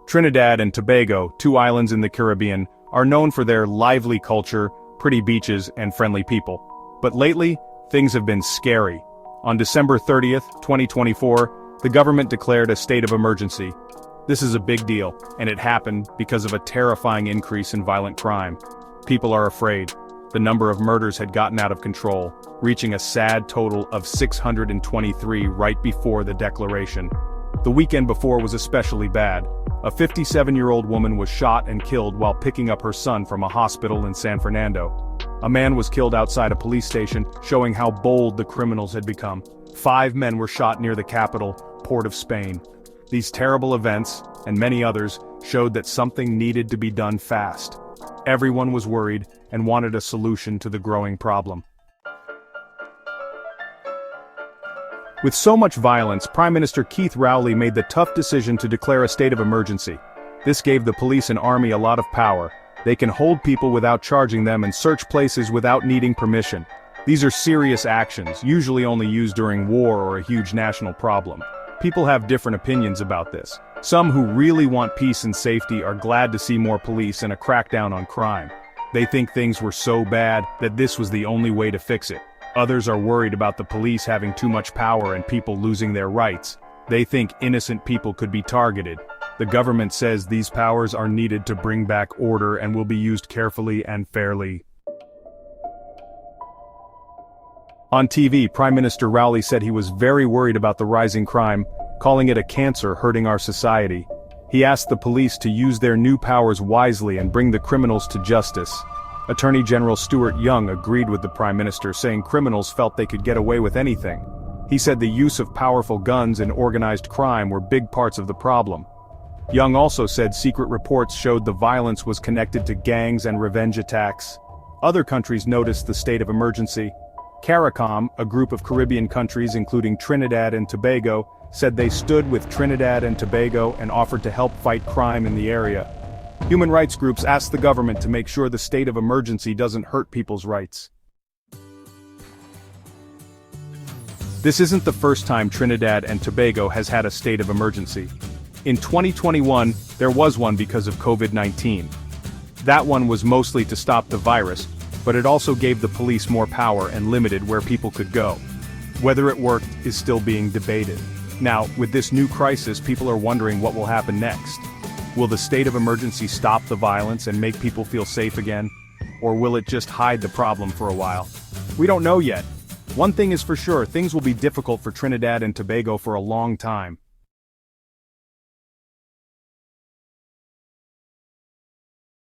Trinidad and Tobago, two islands in the Caribbean, are known for their lively culture, pretty beaches, and friendly people. But lately, things have been scary. On December 30th, 2024, the government declared a state of emergency. This is a big deal, and it happened because of a terrifying increase in violent crime. People are afraid. The number of murders had gotten out of control, reaching a sad total of 623 right before the declaration. The weekend before was especially bad. A 57-year-old woman was shot and killed while picking up her son from a hospital in San Fernando. A man was killed outside a police station, showing how bold the criminals had become. 5 men were shot near the capital, Port of Spain. These terrible events, and many others, showed that something needed to be done fast. Everyone was worried and wanted a solution to the growing problem. With so much violence, Prime Minister Keith Rowley made the tough decision to declare a state of emergency. This gave the police and army a lot of power. They can hold people without charging them and search places without needing permission. These are serious actions, usually only used during war or a huge national problem. People have different opinions about this. Some who really want peace and safety are glad to see more police and a crackdown on crime. They think things were so bad that this was the only way to fix it. Others are worried about the police having too much power and people losing their rights. They think innocent people could be targeted. The government says these powers are needed to bring back order and will be used carefully and fairly. On TV, Prime Minister Rowley said he was very worried about the rising crime, calling it a cancer hurting our society. He asked the police to use their new powers wisely and bring the criminals to justice. Attorney General Stuart Young agreed with the Prime Minister, saying criminals felt they could get away with anything. He said the use of powerful guns and organized crime were big parts of the problem. Young also said secret reports showed the violence was connected to gangs and revenge attacks. Other countries noticed the state of emergency. CARICOM, a group of Caribbean countries including Trinidad and Tobago, said they stood with Trinidad and Tobago and offered to help fight crime in the area. Human rights groups asked the government to make sure the state of emergency doesn't hurt people's rights. This isn't the first time Trinidad and Tobago has had a state of emergency. In 2021, there was one because of COVID-19. That one was mostly to stop the virus, but it also gave the police more power and limited where people could go. Whether it worked is still being debated. Now, with this new crisis, people are wondering what will happen next. Will the state of emergency stop the violence and make people feel safe again? Or will it just hide the problem for a while? We don't know yet. One thing is for sure, things will be difficult for Trinidad and Tobago for a long time.